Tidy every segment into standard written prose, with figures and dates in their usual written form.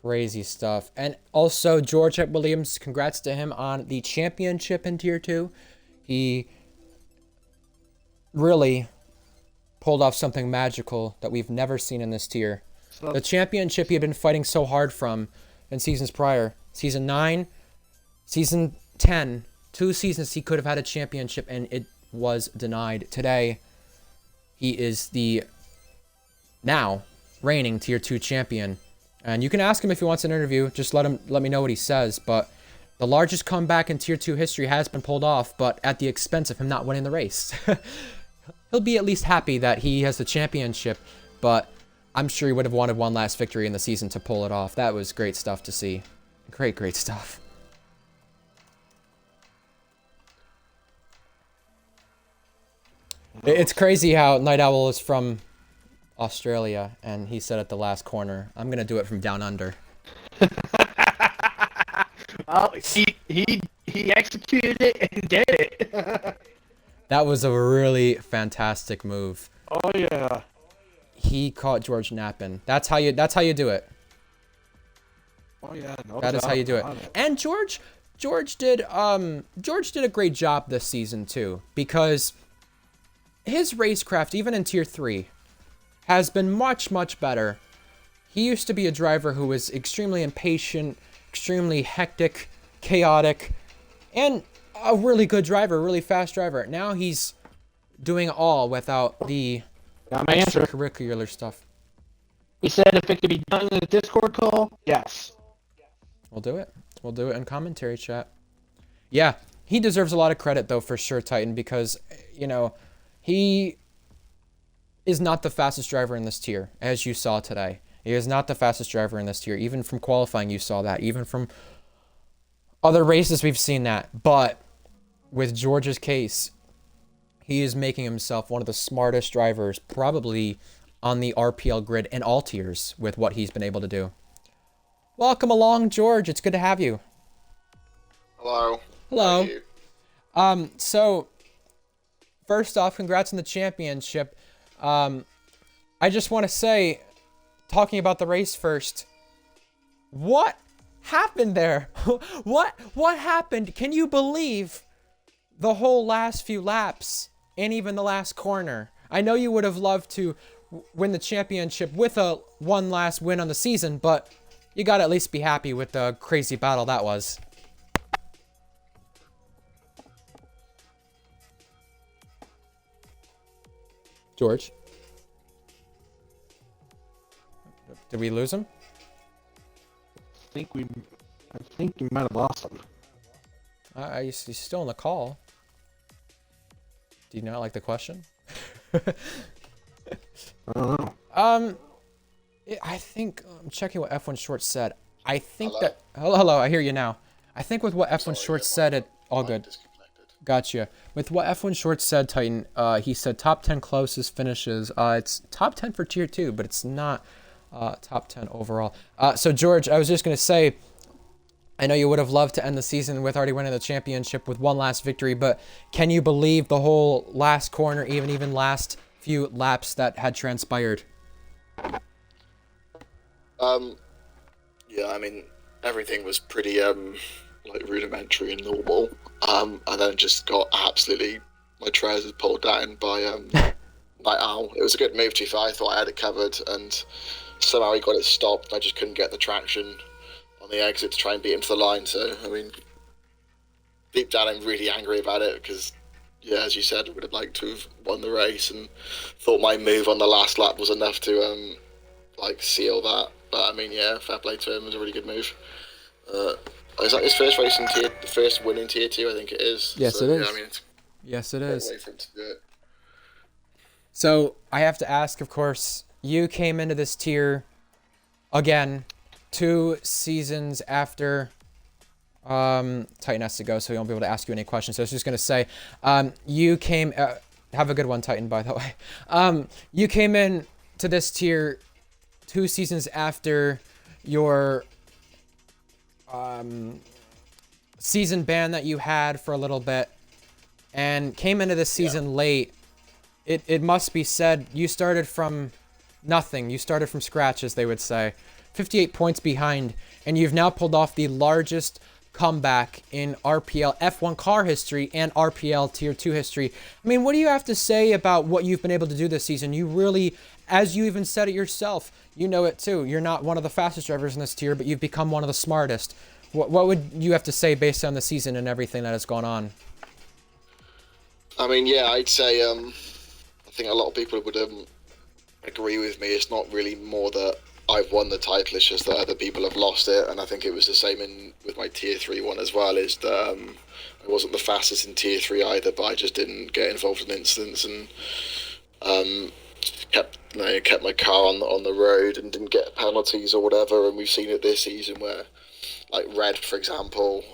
Crazy stuff. And also, George Williams, congrats to him on the championship in Tier 2. He really pulled off something magical that we've never seen in this tier. The championship he had been fighting so hard from in seasons prior. Season 9, Season 10, 2 seasons he could have had a championship and it was denied. Today, he is the now reigning Tier 2 champion. And you can ask him if he wants an interview. Just let me know what he says. But the largest comeback in Tier 2 history has been pulled off, but at the expense of him not winning the race. He'll be at least happy that he has the championship, but I'm sure he would have wanted one last victory in the season to pull it off. That was great stuff to see. Great stuff. It's crazy how Night Owl is from Australia, and he said at the last corner, I'm going to do it from down under. Well, he executed it and did it. That was a really fantastic move. Oh yeah. He caught George napping. That's how you do it. Oh yeah, no That is how you do it. And George did a great job this season too, because his racecraft, even in Tier 3, has been much better. He used to be a driver who was extremely impatient, extremely hectic, chaotic, and a really good driver, really fast driver. Now he's doing it all without the Got my answer. extracurricular stuff. He said if it could be done in a Discord call, yes. We'll do it. We'll do it in commentary chat. Yeah, he deserves a lot of credit, though, for sure, Titan, because, you know, he is not the fastest driver in this tier, as you saw today. He is not the fastest driver in this tier. Even from qualifying, you saw that. Even from other races, we've seen that. But with George's case, he is making himself one of the smartest drivers, probably on the RPL grid in all tiers, with what he's been able to do. Welcome along, George. It's good to have you. Hello. Hello. How are you? So, first off, congrats on the championship. I just want to say, talking about the race first, what happened there? What happened? Can you believe the whole last few laps and even the last corner? I know you would have loved to win the championship with one last win on the season, but you gotta at least be happy with the crazy battle that was. George? Did we lose him? I think you might have lost him. He's still on the call. Do you not like the question? I don't know. I think I'm checking what F1 Short said. I think Hello? that hello, I hear you now. I think with what F1 Short said, it all I'm good. disconnected. Gotcha. With what F1 Short said, Titan, he said top 10 closest finishes. It's top 10 for Tier 2, but it's not top 10 overall. So, George, I was just going to say, I know you would have loved to end the season with already winning the championship with one last victory, but can you believe the whole last corner, even last few laps that had transpired? Yeah, I mean, everything was pretty, like, rudimentary and normal, and then just got absolutely, my trousers pulled down by, Night Owl. It was a good move, to be fair. I thought I had it covered, and somehow he got it stopped, and I just couldn't get the traction on the exit to try and beat him to the line, so, I mean, deep down I'm really angry about it, because, yeah, as you said, I would have liked to have won the race, and thought my move on the last lap was enough to, like, seal that. But I mean, yeah, fair play to him. It was a really good move. Is that his first race in the first win in Tier 2? I think it is. Yes, so, it is. Yeah, I mean, it's Yes, it a great is. way for him to do it. So I have to ask, of course, you came into this tier again 2 seasons after Titan has to go, so he won't be able to ask you any questions. So I was just gonna say, you came. Have a good one, Titan. By the way, you came in to this tier 2 seasons after your season ban that you had for a little bit, and came into this season late. It must be said, you started from nothing. You started from scratch, as they would say. 58 points behind, and you've now pulled off the largest comeback in RPL F1 car history and RPL Tier 2 history. I mean, what do you have to say about what you've been able to do this season? You really, as you even said it yourself, you know it too. You're not one of the fastest drivers in this tier, but you've become one of the smartest. What would you have to say based on the season and everything that has gone on? I mean, yeah, I'd say I think a lot of people would agree with me. It's not really more that I've won the title, it's just that other people have lost it, and I think it was the same with my Tier 3 one as well, is that I wasn't the fastest in Tier 3 either, but I just didn't get involved in incidents and kept my car on the road and didn't get penalties or whatever. And we've seen it this season where, like Red, for example,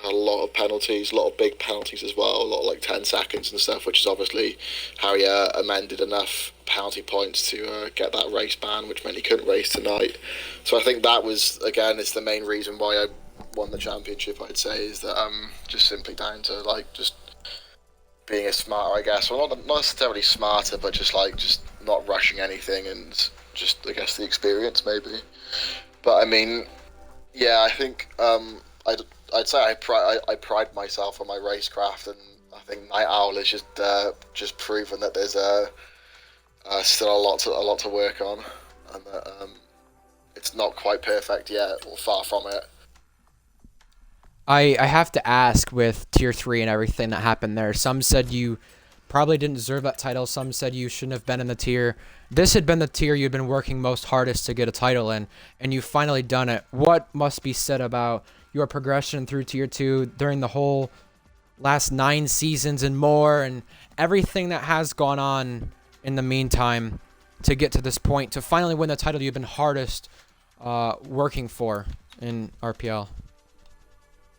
had a lot of penalties, a lot of big penalties as well, a lot of like 10 seconds and stuff, which is obviously how he amended enough penalty points to get that race ban, which meant he couldn't race tonight. So I think that was, again, it's the main reason why I won the championship, I'd say, is that just simply down to like just being a smarter, I guess. Well, not necessarily smarter, but just not rushing anything and just, I guess, the experience maybe. But I mean, yeah, I think I'd say I pride myself on my racecraft, and I think Night Owl has just proven that there's still a lot to work on, and that it's not quite perfect yet, or far from it. I have to ask, with Tier 3 and everything that happened there, some said you probably didn't deserve that title, some said you shouldn't have been in the tier. This had been the tier you'd been working most hardest to get a title in, and you've finally done it. What must be said about your progression through Tier 2 during the whole last 9 seasons and more, and everything that has gone on in the meantime to get to this point, to finally win the title you've been hardest working for in RPL?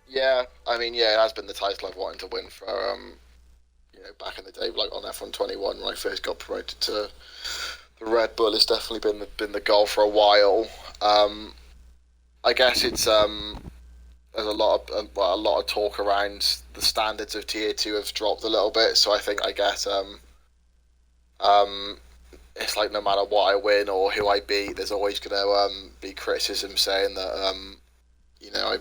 Yeah, I mean, yeah, it has been the title I've wanted to win for, back in the day, like on F1 21 when I first got promoted to the Red Bull. It's definitely been the goal for a while. I guess it's there's a lot of talk around the standards of Tier 2 have dropped a little bit, so I guess it's like no matter what I win or who I beat, there's always going to be criticism saying that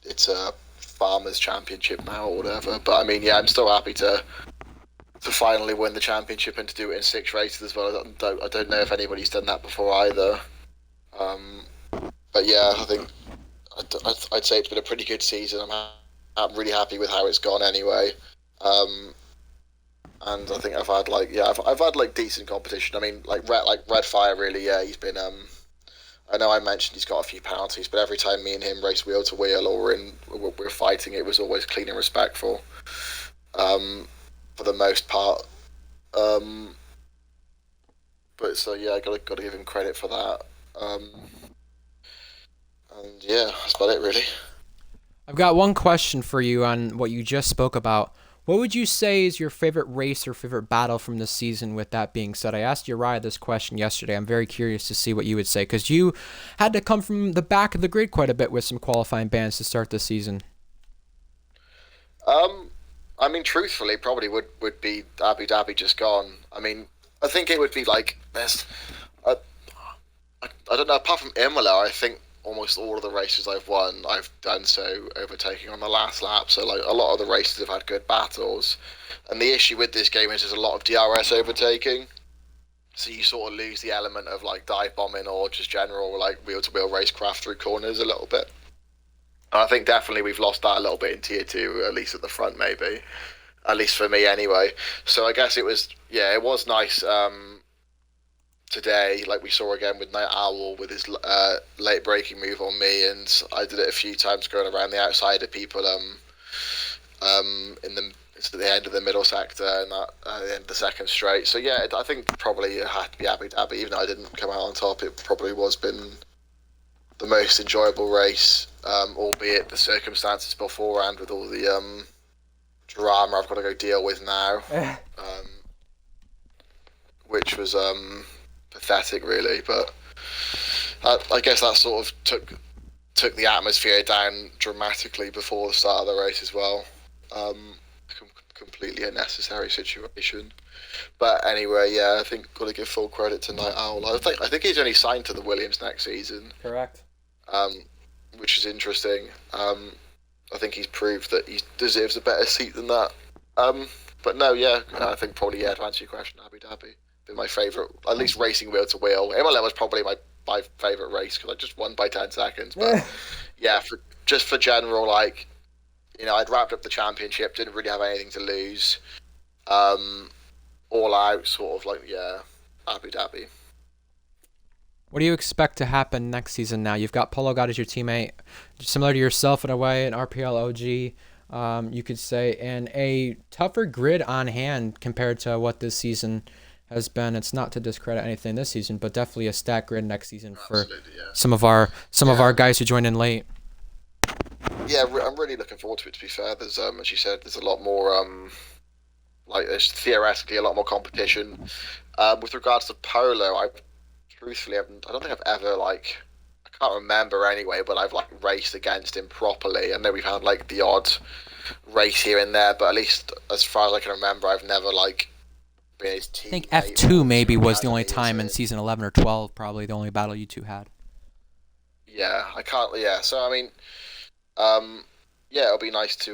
it's a farmers championship now or whatever. But I mean, yeah, I'm still happy to finally win the championship and to do it in 6 races as well. I don't know if anybody's done that before either. But yeah, I think I'd say it's been a pretty good season. I'm really happy with how it's gone anyway. And I think I've had decent competition. I mean, like Red Fire, really, yeah, he's been I know I mentioned he's got a few penalties, but every time me and him race wheel to wheel or we're fighting, it was always clean and respectful, for the most part. But so yeah, I got to give him credit for that. And yeah, that's about it really. I've got one question for you on what you just spoke about. What would you say is your favorite race or favorite battle from this season, with that being said? I asked Uriah this question yesterday. I'm very curious to see what you would say, because you had to come from the back of the grid quite a bit with some qualifying bans to start this season. I mean, truthfully, probably would be Abu Dhabi just gone. I mean, I think it would be like this. I don't know, apart from Imola, I think almost all of the races I've won, I've done so overtaking on the last lap. So like a lot of the races have had good battles, and the issue with this game is there's a lot of DRS overtaking, so you sort of lose the element of like dive bombing or just general like wheel to wheel racecraft through corners a little bit. And I think definitely we've lost that a little bit in Tier 2, at least at the front maybe, at least for me anyway. So I guess it was nice today, like we saw again with Night Owl with his late braking move on me, and I did it a few times going around the outside of people at the end of the middle sector and that at the end of the second straight. So yeah, I think probably it had to be Abu Dhabi, even though I didn't come out on top. It probably was been the most enjoyable race, albeit the circumstances beforehand with all the drama I've got to go deal with now, which was pathetic really, but I guess that sort of took the atmosphere down dramatically before the start of the race as well, completely unnecessary situation. But anyway, yeah, I think got to give full credit to Night Owl. I think he's only signed to the Williams next season. Correct. Which is interesting. I think he's proved that he deserves a better seat than that. But no, yeah, I think probably, yeah, to answer your question, Abu Dhabi been my favourite, at least racing wheel to wheel. MLM was probably my favourite race because I just won by 10 seconds. But yeah, for general, like, you know, I'd wrapped up the championship, didn't really have anything to lose. All out, sort of like, yeah, Abu Dhabi. What do you expect to happen next season now? You've got Polo God as your teammate, similar to yourself in a way, an RPL OG, you could say, and a tougher grid on hand compared to what this season has been. It's not to discredit anything this season, but definitely a stacked grid next season for some of our guys who joined in late. Yeah, I'm really looking forward to it, to be fair. There's, as you said, there's a lot more, like, there's theoretically a lot more competition. With regards to Polo, I don't think I've ever, like, I can't remember anyway, but I've, like, raced against him properly. I know we've had, like, the odd race here and there, but at least as far as I can remember, I've never, like, been his teammate. I think F2 maybe was the only time in season 11 or 12, probably the only battle you two had. Yeah, so, I mean, yeah, it'll be nice to,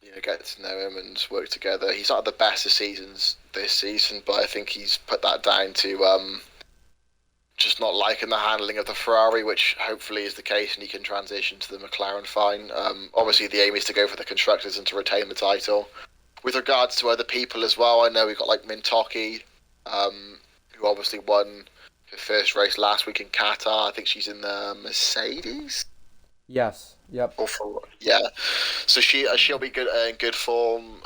you know, get to know him and work together. He's not had the best of seasons this season, but I think he's put that down to, just not liking the handling of the Ferrari, which hopefully is the case, and he can transition to the McLaren fine. Obviously, the aim is to go for the constructors and to retain the title. With regards to other people as well, I know we've got like Mintoki, who obviously won her first race last week in Qatar. I think she's in the Mercedes. Yes. Yep. Yeah. So she'll be good in good form.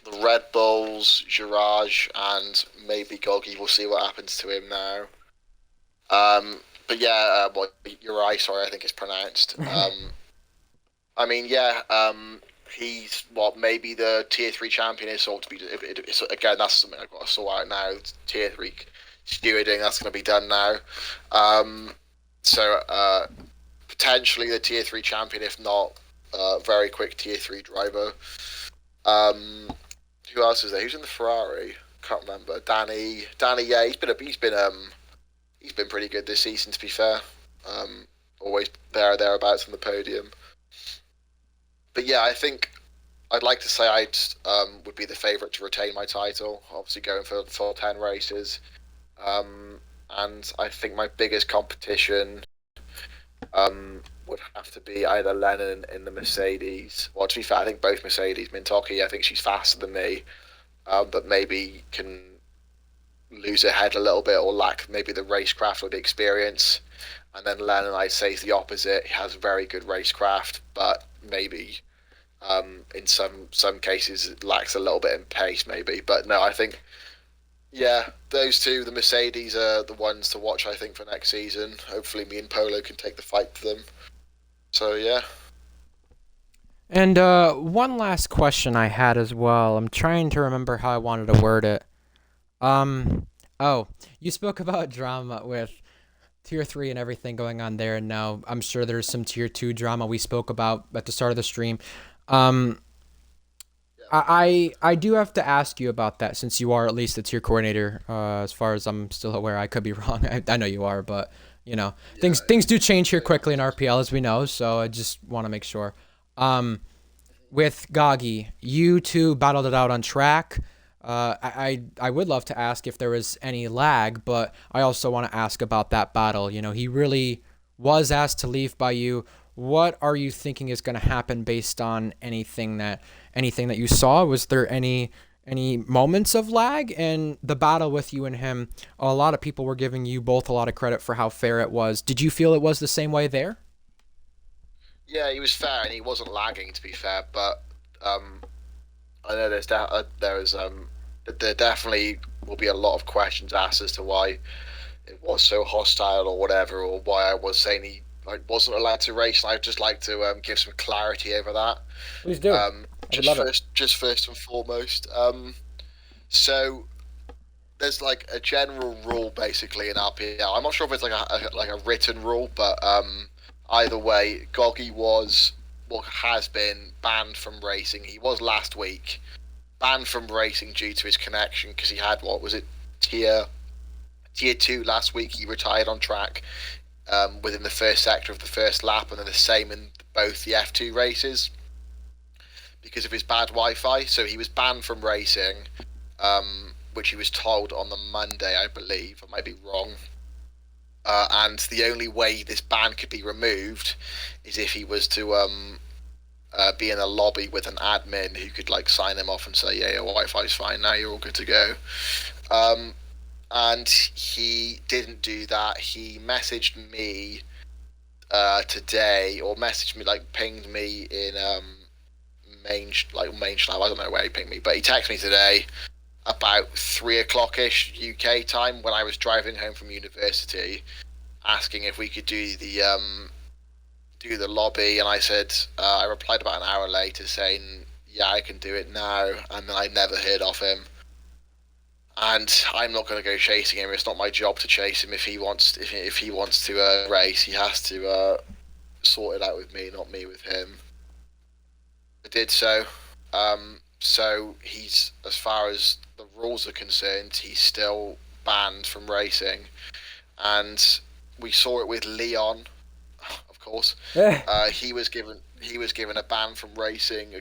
The Red Bulls, Girage, and maybe Goggy. We'll see what happens to him now. But yeah, Uri, sorry, I think it's pronounced. I mean, yeah, he's maybe the tier 3 champion is sort to be. Again, that's something I've got to sort out now. Tier 3 stewarding, that's going to be done now. So potentially the tier 3 champion, if not very quick tier 3 driver. Who else is there? Who's in the Ferrari? Can't remember. Danny. Yeah, he's been pretty good this season, to be fair. Always thereabouts on the podium. But yeah, I think I'd like to say I would be the favourite to retain my title. Obviously, going for 10 races. And I think my biggest competition would have to be either Lennon in the Mercedes. Well, to be fair, I think both Mercedes. Mintoki, I think she's faster than me, but maybe can lose her head a little bit or lack maybe the racecraft or the experience. And then Lennon, I'd say, is the opposite. He has very good racecraft, but maybe in some cases it lacks a little bit in pace, maybe. But no, I think, yeah, those two, the Mercedes, are the ones to watch, I think, for next season. Hopefully me and Polo can take the fight to them. So, yeah. And one last question I had as well. I'm trying to remember how I wanted to word it. You spoke about drama with Tier 3 and everything going on there, and now I'm sure there's some Tier 2 drama we spoke about at the start of the stream. I do have to ask you about that, since you are at least the tier coordinator, as far as I'm still aware. I could be wrong. I know you are, but, you know, things do change here quickly in RPL, as we know, so I just want to make sure. With Goggy, you two battled it out on track. I would love to ask if there was any lag, but I also want to ask about that battle. You know, he really was asked to leave by you. What are you thinking is going to happen based on anything that you saw? Was there any moments of lag in the battle with you and him? A lot of people were giving you both a lot of credit for how fair it was. Did you feel it was the same way there? Yeah, he was fair and he wasn't lagging, to be fair. But I know there definitely will be a lot of questions asked as to why it was so hostile or whatever, or why I was saying he wasn't allowed to race. And I'd just like to give some clarity over that. Please do. First and foremost. So there's like a general rule basically in RPL. I'm not sure if it's like a written rule, but either way, Goggy was has been banned from racing. He was last week banned from racing due to his connection because he had tier 2 last week. He retired on track within the first sector of the first lap, and then the same in both the F2 races because of his bad Wi-Fi. So he was banned from racing, which he was told on the Monday, I believe. I might be wrong. And the only way this ban could be removed is if he was to be in a lobby with an admin who could like sign him off and say, yeah, your Wi-Fi's fine now, you're all good to go. And he didn't do that. He messaged me today, or messaged me, like pinged me in main I don't know where he pinged me, but he texted me today about 3 o'clock-ish UK time when I was driving home from university, asking if we could do the lobby, and I said, I replied about an hour later saying, yeah, I can do it now, and then I never heard of him. And I'm not going to go chasing him. It's not my job to chase him. If he wants to race, he has to sort it out with me, not me with him. I did so. So he's, as far as the rules are concerned, he's still banned from racing. And we saw it with Leon, of course. He was given a ban from racing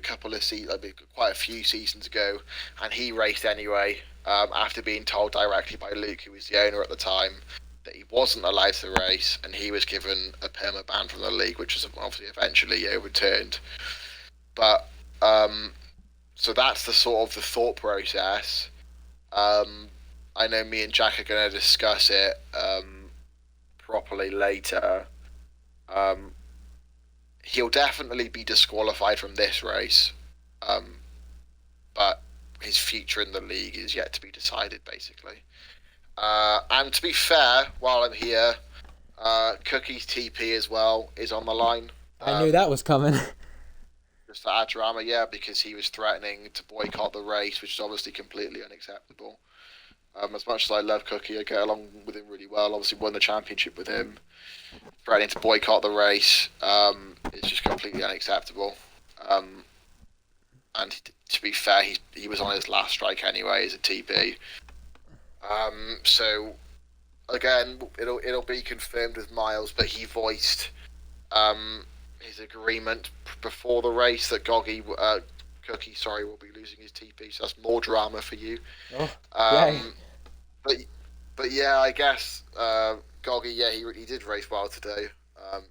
quite a few seasons ago, and he raced anyway. After being told directly by Luke, who was the owner at the time, that he wasn't allowed to race, and he was given a perma ban from the league, which was obviously eventually overturned. But so that's the sort of the thought process. I know me and Jack are going to discuss it properly later. He'll definitely be disqualified from this race, but his future in the league is yet to be decided, basically. And to be fair, while I'm here, Cookie's TP as well is on the line. I knew that was coming. Just to add drama, yeah, because he was threatening to boycott the race, which is obviously completely unacceptable. As much as I love Cookie, I get along with him really well. Obviously won the championship with him. Threatening to boycott the race is just completely unacceptable. And to be fair, he was on his last strike anyway as a TP. So again, it'll be confirmed with Miles, but he voiced his agreement before the race that Cookie will be losing his TP. So that's more drama for you. But yeah, I guess Goggy, yeah, he did race well today.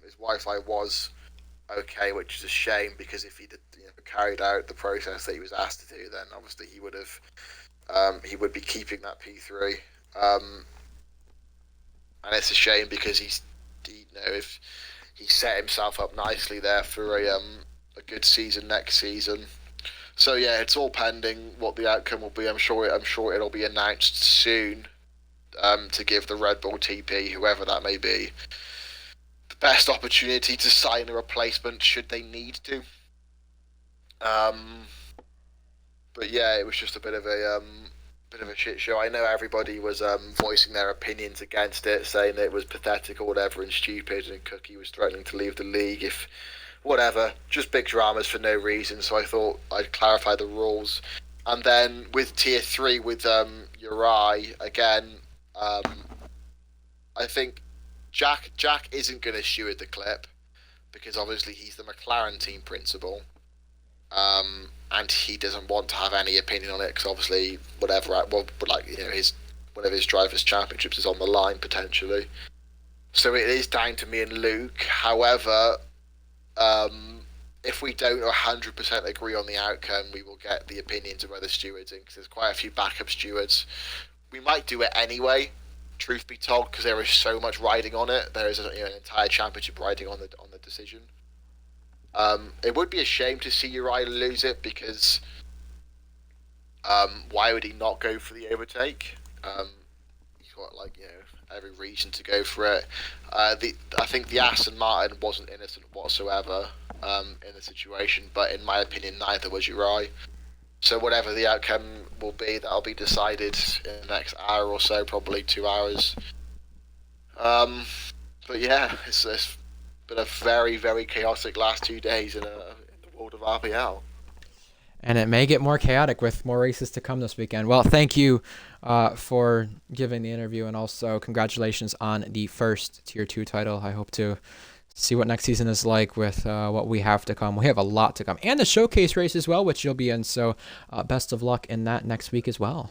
His Wi-Fi was okay, which is a shame because if he did carried out the process that he was asked to do, then obviously he would be keeping that P3. And it's a shame because if he set himself up nicely there for a good season next season. So yeah, it's all pending what the outcome will be. I'm sure it'll be announced soon to give the Red Bull TP, whoever that may be, the best opportunity to sign a replacement should they need to. But yeah, it was just a bit of a shit show. I know everybody was voicing their opinions against it, saying that it was pathetic or whatever and stupid, and Cookie was threatening to leave the league if whatever, just big dramas for no reason. So I thought I'd clarify the rules. And then with tier 3 with Uri again, I think Jack isn't going to steward the clip because obviously he's the McLaren team principal. And he doesn't want to have any opinion on it because obviously one of his drivers' championships is on the line potentially. So it is down to me and Luke. However, if we don't 100% agree on the outcome, we will get the opinions of other stewards in because there's quite a few backup stewards. We might do it anyway, truth be told, because there is so much riding on it. There is an entire championship riding on the decision. It would be a shame to see Uri lose it because why would he not go for the overtake? He's got every reason to go for it. I think the Aston Martin wasn't innocent whatsoever in the situation, but in my opinion, neither was Uri. So whatever the outcome will be, that'll be decided in the next hour or so, probably 2 hours. But yeah, it's been a very, very chaotic last 2 days in the world of RPL. And it may get more chaotic with more races to come this weekend. Well, thank you for giving the interview, and also congratulations on the first Tier 2 title. I hope to see what next season is like with what we have to come. We have a lot to come. And the showcase race as well, which you'll be in. So best of luck in that next week as well.